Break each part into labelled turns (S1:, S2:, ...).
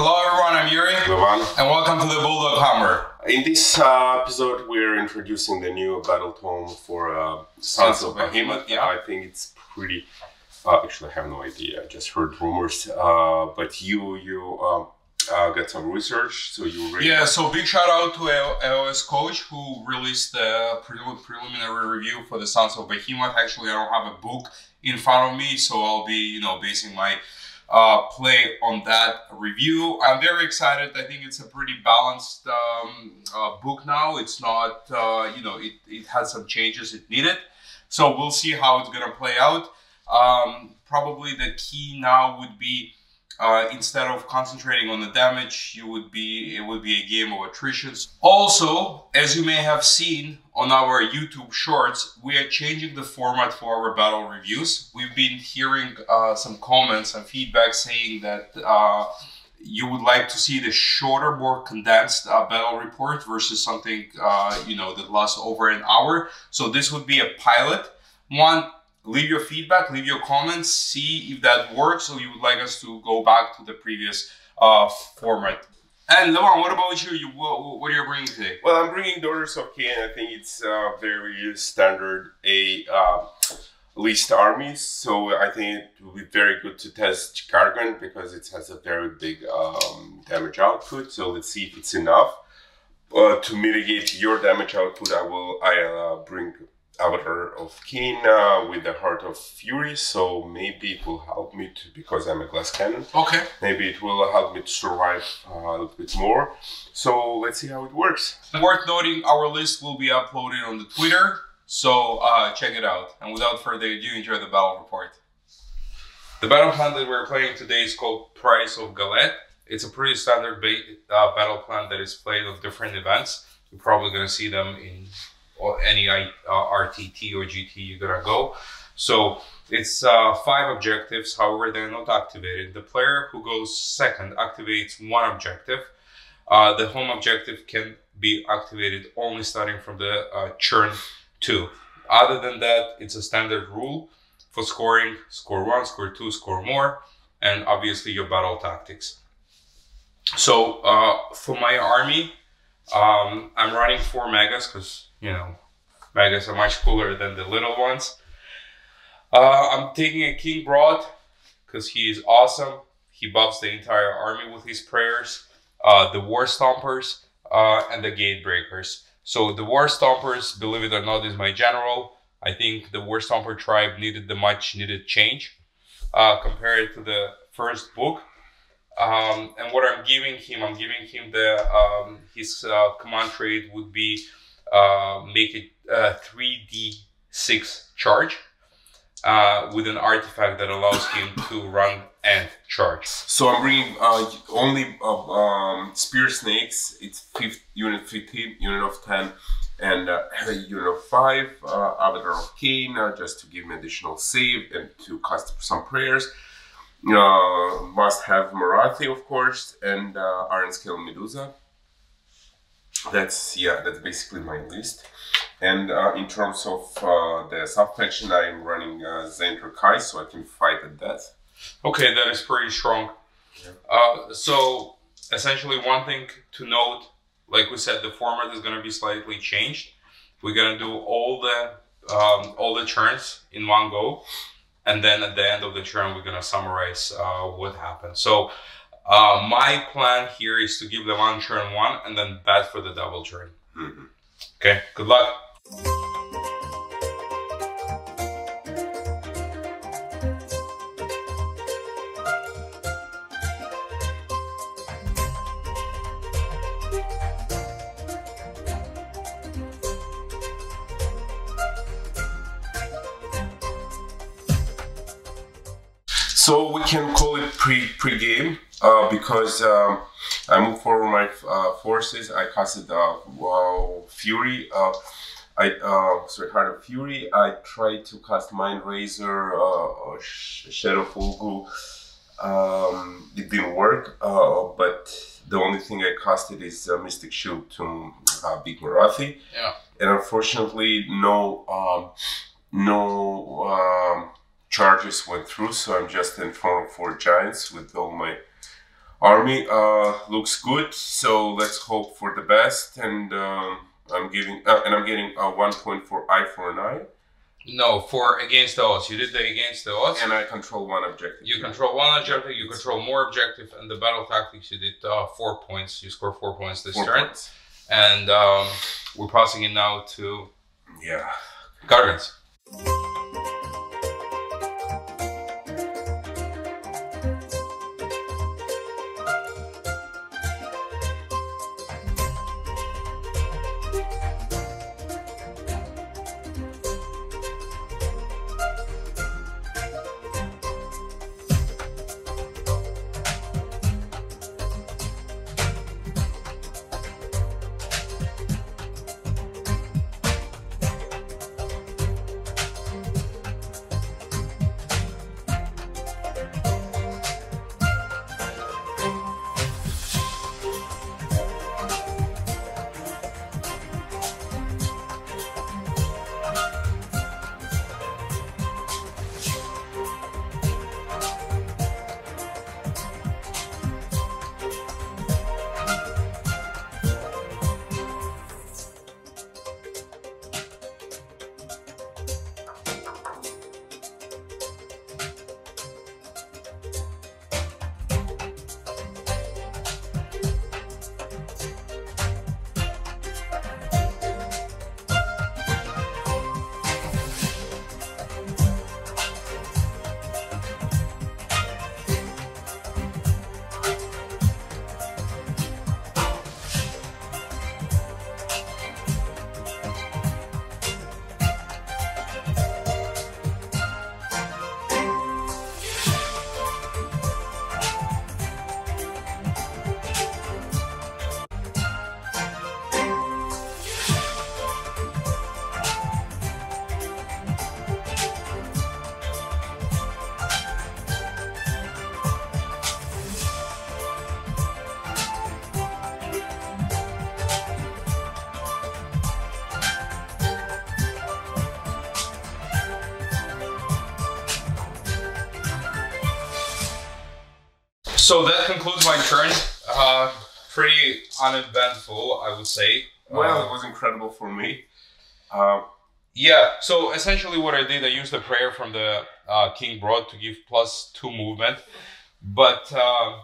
S1: Hello everyone, I'm Yury.
S2: Levan.
S1: And welcome to the BulldogHammer.
S2: In this episode, we're introducing the new Battletome for Sons of Behemat.
S1: Yeah.
S2: I think it's pretty... actually, I have no idea. I just heard rumors. But you got some research, so you ready?
S1: Yeah, so big shout out to AOS Coach who released the preliminary review for the Sons of Behemat. Actually, I don't have a book in front of me, so I'll be, basing my play on that review. I'm very excited. I think it's a pretty balanced book now. It's not, it has some changes it needed. So we'll see how it's gonna play out. Probably the key now would be instead of concentrating on the damage, it would be a game of attritions. Also, as you may have seen on our YouTube shorts, we are changing the format for our battle reviews. We've been hearing some comments and feedback saying that you would like to see the shorter, more condensed battle report versus something that lasts over an hour. So this would be a pilot one. Leave your feedback, leave your comments, see if that works or you would like us to go back to the previous format. And Levan, what about you? What are you bringing today?
S2: Well, I'm bringing Daughters of Khaine. I think it's very standard list armies. So I think it would be very good to test Gargant because it has a very big damage output. So let's see if it's enough. To mitigate your damage output, I'll bring Avatar of Khaine with the Heart of Fury, so maybe it will help me to, because I'm a glass cannon.
S1: Okay.
S2: Maybe it will help me to survive a little bit more. So let's see how it works.
S1: Worth noting, our list will be uploaded on the Twitter, so check it out. And without further ado, enjoy the battle report. The battle plan that we're playing today is called Price of Galette. It's a pretty standard battle plan that is played on different events. You're probably going to see them in or any RTT or GT you're gonna go. So it's 5 objectives, however they're not activated. The player who goes second activates 1 objective. The home objective can be activated only starting from the turn 2. Other than that, it's a standard rule for scoring: score 1, score 2, score more, and obviously your battle tactics. So for my army, I'm running 4 megas because megas are much cooler than the little ones. I'm taking a King Broad because he is awesome. He buffs the entire army with his prayers. The War Stompers and the Gate Breakers. So the War Stompers, believe it or not, is my general. I think the War Stomper tribe needed the much needed change compared to the first book. And what I'm giving him the his command trait would be make it 3d6 charge with an artifact that allows him to run and charge. So
S2: I'm bringing only Spear Snakes. It's unit 15, unit of 10, and unit of 5. Avatar of Khaine, just to give me additional save and to cast some prayers. Must have Marathi, of course, and Iron Scale Medusa. That's basically my list. And in terms of the sub-faction, I'm running Zainter Kai, so I can fight at death.
S1: Okay, that is pretty strong. Yeah. So essentially, one thing to note, like we said, the format is going to be slightly changed. We're going to do all the turns in one go, and then at the end of the turn, we're going to summarize what happened. So my plan here is to give them one turn 1 and then bat for the double turn. Mm-hmm. Okay, good luck.
S2: So we can call it pre-game because I moved forward my forces. I casted Fury. Heart of Fury. I tried to cast Mind Razor, Shadow Fulgu. It didn't work, but the only thing I casted is Mystic Shield to Big Marathi.
S1: Yeah.
S2: And unfortunately, no charges went through, so I'm just in front of 4 giants with all my Army looks good, so let's hope for the best. And I'm getting 1 point for eye for an eye.
S1: No, for against the odds. You did the against the odds.
S2: And I control 1 objective.
S1: You control 1 objective, you control more objective, and the battle tactics you did 4 points. You score 4 points this turn.
S2: Points.
S1: And we're passing it now to Gargants. So that concludes my turn. Pretty uneventful, I would say.
S2: Well, it was incredible for me.
S1: Yeah, so essentially what I did, I used the prayer from the King Broad to give +2 movement. But,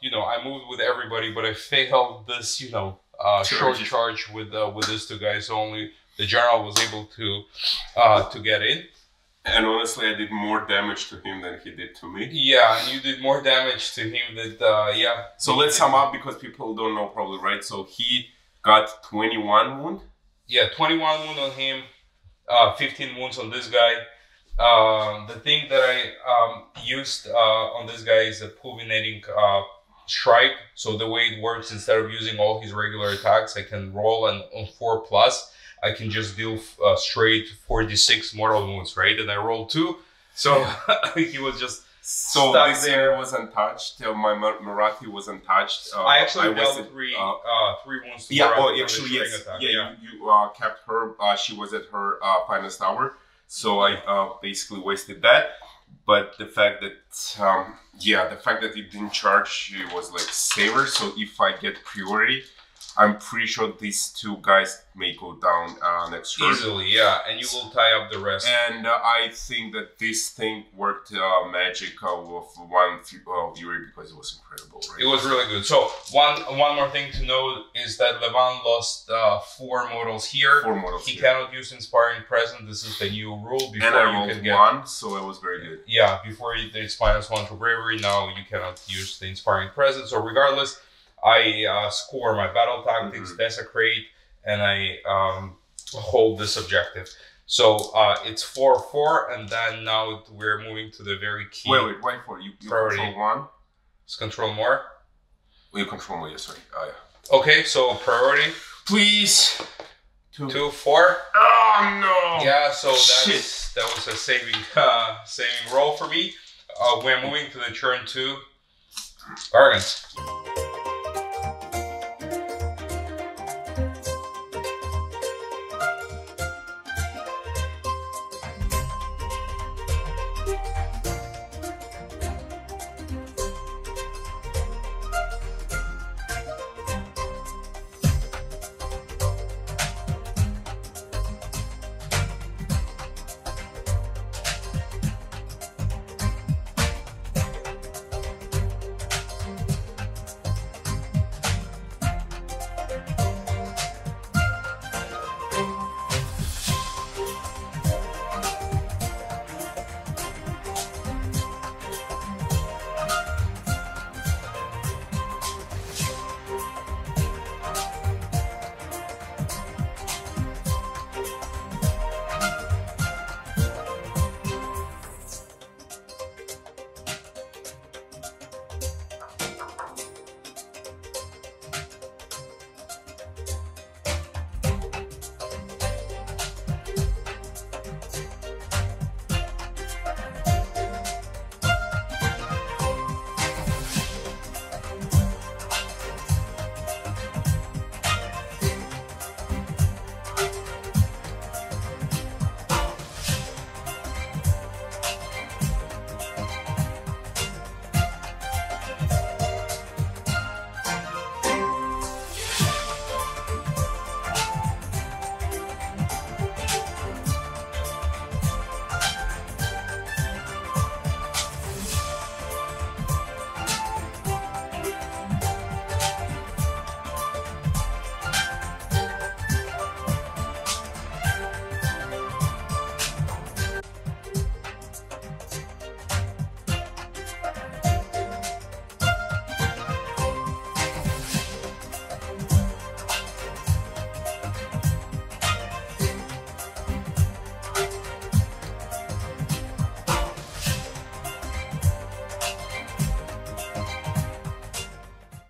S1: you know, I moved with everybody, but I failed this, you know, short charge with these 2 guys. So only the general was able to get in.
S2: And honestly, I did more damage to him than he did to me.
S1: Yeah, and you did more damage to him than, yeah.
S2: So let's sum up, because people don't know probably, right? So he got 21 wound.
S1: Yeah, 21 wound on him, 15 wounds on this guy. The thing that I used on this guy is a pulvinating strike. So the way it works, instead of using all his regular attacks, I can roll, and on 4+, I can just deal straight 4d6 mortal wounds, right? And I rolled 2, so he was just
S2: so
S1: stuck
S2: this
S1: there.
S2: area was untouched. My Marathi was untouched.
S1: I actually dealt 3 wounds to
S2: yeah,
S1: Marathi
S2: oh,
S1: from
S2: actually,
S1: the
S2: yes.
S1: string attack.
S2: Yeah, you kept her. She was at her finest hour, so I basically wasted that. But the fact that, the fact that it didn't charge, it was like saver. So if I get priority, I'm pretty sure these 2 guys may go down next turn.
S1: Easily, yeah, and you will tie up the rest.
S2: And I think that this thing worked magic with 1 Yury, because it was incredible, right?
S1: It was really good. So one more thing to note is that Levan lost 4 models here.
S2: 4 models.
S1: He cannot use Inspiring Present. This is the new rule. Before
S2: and I
S1: you
S2: rolled
S1: can get
S2: 1, so it was very good.
S1: Yeah, before it's -1 to bravery. Now you cannot use the Inspiring Present. So regardless, I score my battle tactics, desecrate, and I hold this objective. So it's 4/4, and then now we're moving to the very key.
S2: Wait for you. You control 1.
S1: Let's control more.
S2: You control more. Yeah, sorry. Yeah.
S1: Okay, so priority.
S2: Please.
S1: 2, 4.
S2: Oh no.
S1: Yeah, so that was a saving roll for me. We're moving to the turn 2 Gargants.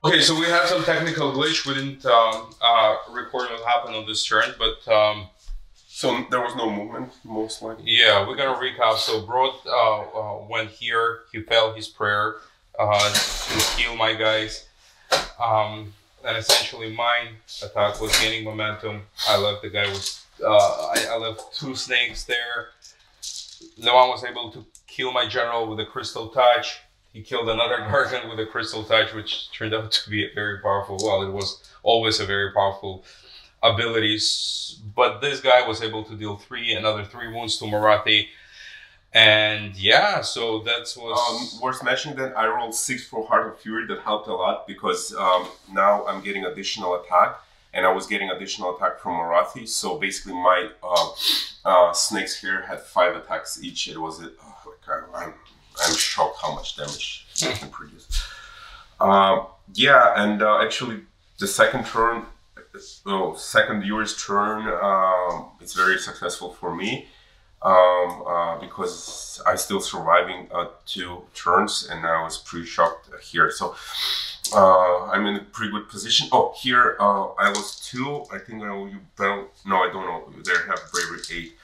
S1: Okay, so we had some technical glitch. We didn't record what happened on this turn, but
S2: so there was no movement, most likely.
S1: Yeah, we're gonna recap. So Broad went here. He failed his prayer to heal my guys, and essentially my attack was gaining momentum. I left the guy with I left 2 snakes there. Levan was able to kill my general with a crystal touch. He killed another Gargant with a crystal touch, which turned out to be a very powerful. Well, it was always a very powerful abilities, but this guy was able to deal another 3 wounds to Marathi, and yeah, so that was
S2: worth mentioning that I rolled 6 for Heart of Fury. That helped a lot because now I'm getting additional attack, and I was getting additional attack from Marathi. So basically, my snakes here had 5 attacks each. It was I'm shocked how much damage I can produce. Yeah, and actually the second turn. Second Yury's turn, it's very successful for me because I'm still surviving 2 turns, and I was pretty shocked here. So I'm in a pretty good position. Oh, here I lost 2. I think I owe you battle. No, I don't know. They have bravery 8.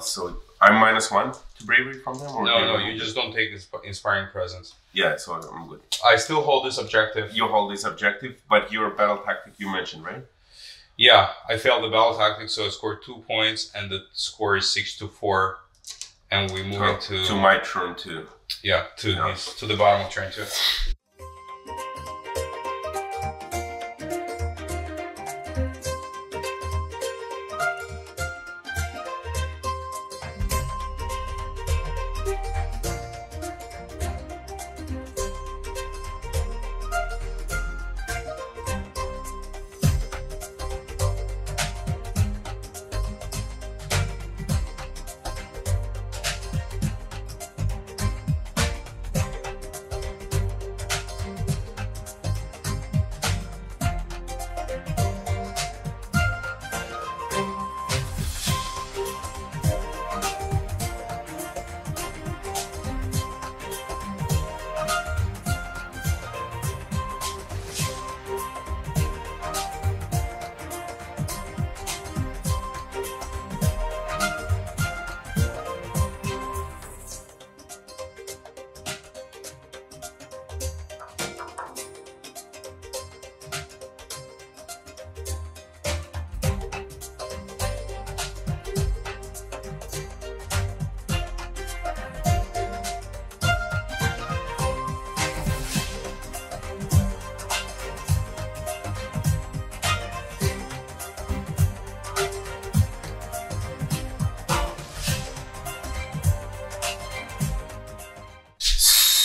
S2: So I'm -1 to bravery from them. Or
S1: no, you just don't take inspiring presence.
S2: Yeah, so I'm good.
S1: I still hold this objective.
S2: You hold this objective, but your battle tactic you mentioned, right?
S1: Yeah, I failed the battle tactic, so I scored 2 points, and the score is 6-4, and we move into
S2: to my turn 2.
S1: Yeah, to the bottom of turn 2.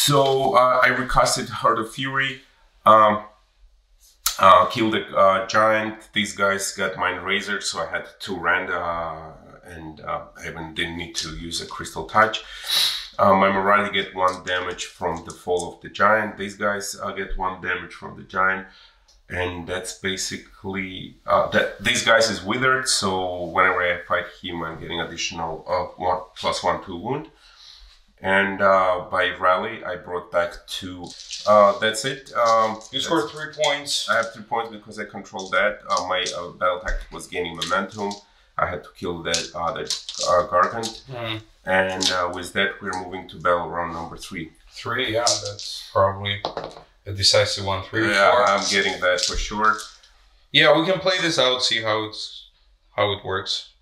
S2: So I recasted Heart of Fury, killed a giant. These guys got Mind Razor, so I had 2 randa, and I didn't need to use a Crystal Touch. My Marathi get 1 damage from the fall of the giant. These guys get 1 damage from the giant, and that's basically these guys is withered. So whenever I fight him, I'm getting additional +1 to wound. And by rally, I brought back 2. That's it.
S1: You scored 3 points.
S2: I have 3 points because I controlled that. My battle tactic was gaining momentum. I had to kill that Gargant. And with that, we're moving to battle round number 3.
S1: 3, yeah, that's probably a decisive one. 3 or 4.
S2: Yeah, I'm getting that for sure.
S1: Yeah, we can play this out, see how it works.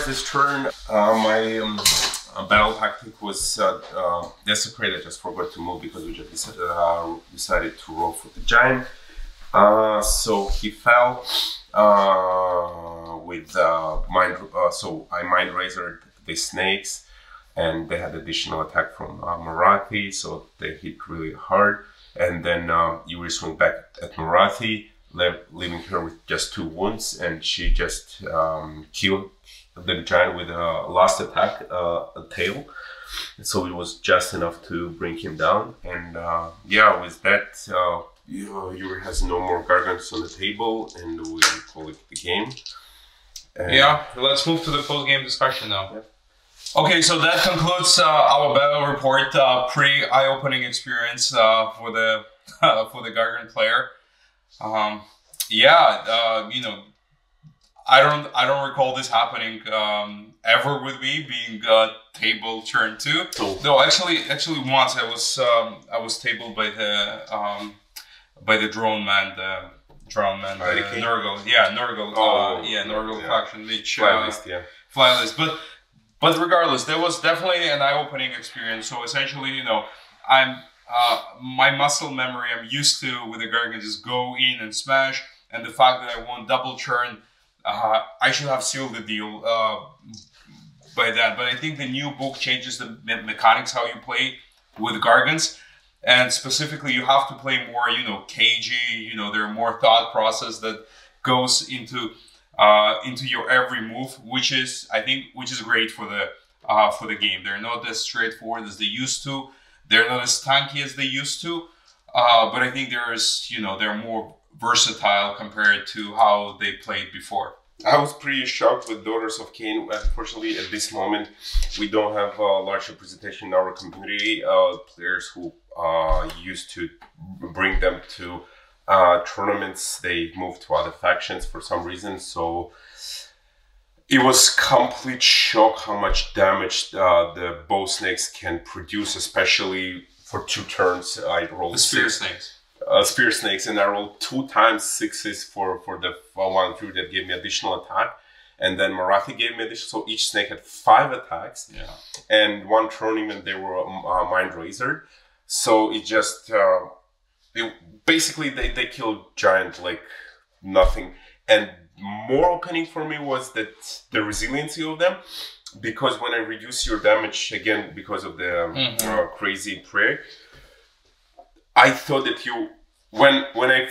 S2: stars this turn. My battle tactic was Desecrate. I just forgot to move because we just decided to roll for the giant. So he fell with mind. So I mind razored the snakes, and they had additional attack from Marathi, so they hit really hard. And then Yury swung back at Marathi, leaving her with just 2 wounds, and she just killed the giant with a last attack, a tail. So it was just enough to bring him down. And yeah, with that, Yury has no more Gargants on the table, and we call it the game. And
S1: yeah, let's move to the post-game discussion now.
S2: Yeah.
S1: Okay, so that concludes our battle report, pre-eye-opening experience for the Gargant player. Yeah, you know, I don't recall this happening ever with me being table turn 2.
S2: Oh.
S1: No, actually once I was tabled by the drone man, Nurgle. Yeah, Nurgle. Nurgle faction, which Flylist. But regardless, there was definitely an eye-opening experience. So essentially, you know, my muscle memory, I'm used to with the Gargant is go in and smash, and the fact that I won double churn, I should have sealed the deal by that. But I think the new book changes the mechanics how you play with Gargants, and specifically you have to play more, you know, cagey. You know, there are more thought process that goes into your every move, which is great for the game. They're not as straightforward as they used to. They're not as tanky as they used to. But I think they're more versatile compared to how they played before.
S2: I was pretty shocked with Daughters of Khaine. Unfortunately, at this moment, we don't have a large representation in our community. Players who used to bring them to tournaments, they moved to other factions for some reason. So it was complete shock how much damage the bow snakes can produce, especially for 2 turns. I rolled
S1: the spear snakes.
S2: Spear snakes, and I rolled 2 times 6s for the 1/3 that gave me additional attack, and then Marathi gave me additional. So each snake had 5 attacks.
S1: Yeah.
S2: And 1 tournament they were mind razored. So it just basically they killed giant like nothing. And more opening for me was that the resiliency of them, because when I reduce your damage again because of the crazy prayer, I thought that when I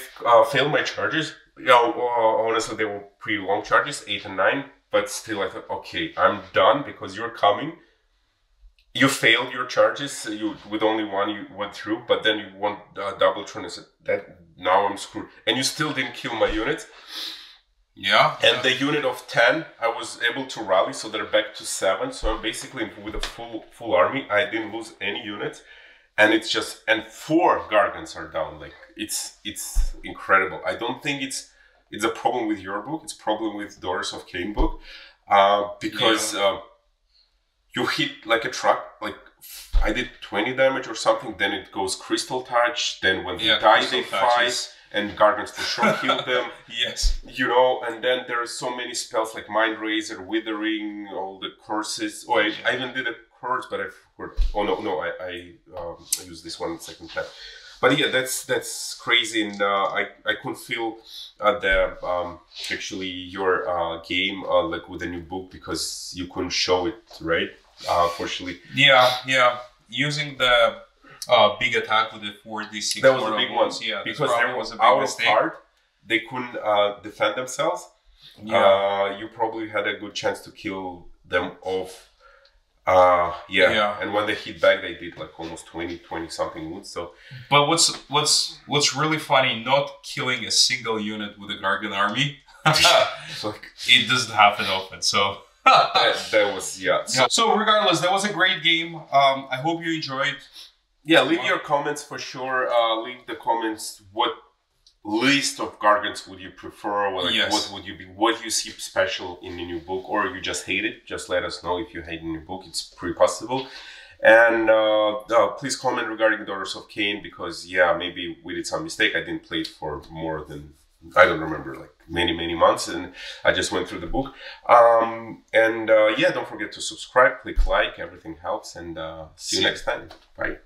S2: failed my charges, honestly they were pretty long charges, 8 and 9, but still I thought, okay, I'm done because you're coming. You failed your charges. With only 1 you went through, but then you won double turn. I said that now I'm screwed, and you still didn't kill my unit.
S1: Yeah.
S2: And the unit of 10, I was able to rally, so they're back to 7. So I'm basically with a full army. I didn't lose any unit, and it's just 4 Gargants are down. Like it's incredible. I don't think it's a problem with your book. It's a problem with Daughters of Khaine book, because. Yeah. You hit like a truck, like I did 20 damage or something, then it goes Crystal Touch, then when they die they fight, and Gargants for sure kill them.
S1: Yes.
S2: You know, and then there are so many spells like Mind Razor, Withering, all the curses. Oh, I even did a curse, but I forgot. Oh no, I used this one second time. But yeah, that's crazy, and I couldn't feel actually your game like with the new book because you couldn't show it, right? Fortunately.
S1: Yeah. Using the big attack with the 4d6.
S2: That was the big one.
S1: Yeah,
S2: because they was out of card, they couldn't defend themselves. Yeah. You probably had a good chance to kill them off. And when they hit back, they did like almost 20 something wounds. So,
S1: but what's really funny, not killing a single unit with a Gargant army, it doesn't happen often. So
S2: that was
S1: So regardless, that was a great game. I hope you enjoyed.
S2: Yeah, leave your comments for sure. Leave the comments what list of Gargants would you prefer? What do you see special in the new book, or you just hate it? Just let us know if you hate the new book. It's pretty possible. And please comment regarding Daughters of Khaine, because maybe we did some mistake. I didn't play it for more than I don't remember, like many months, and I just went through the book. Yeah, don't forget to subscribe, click like, everything helps, and see you next time. Bye.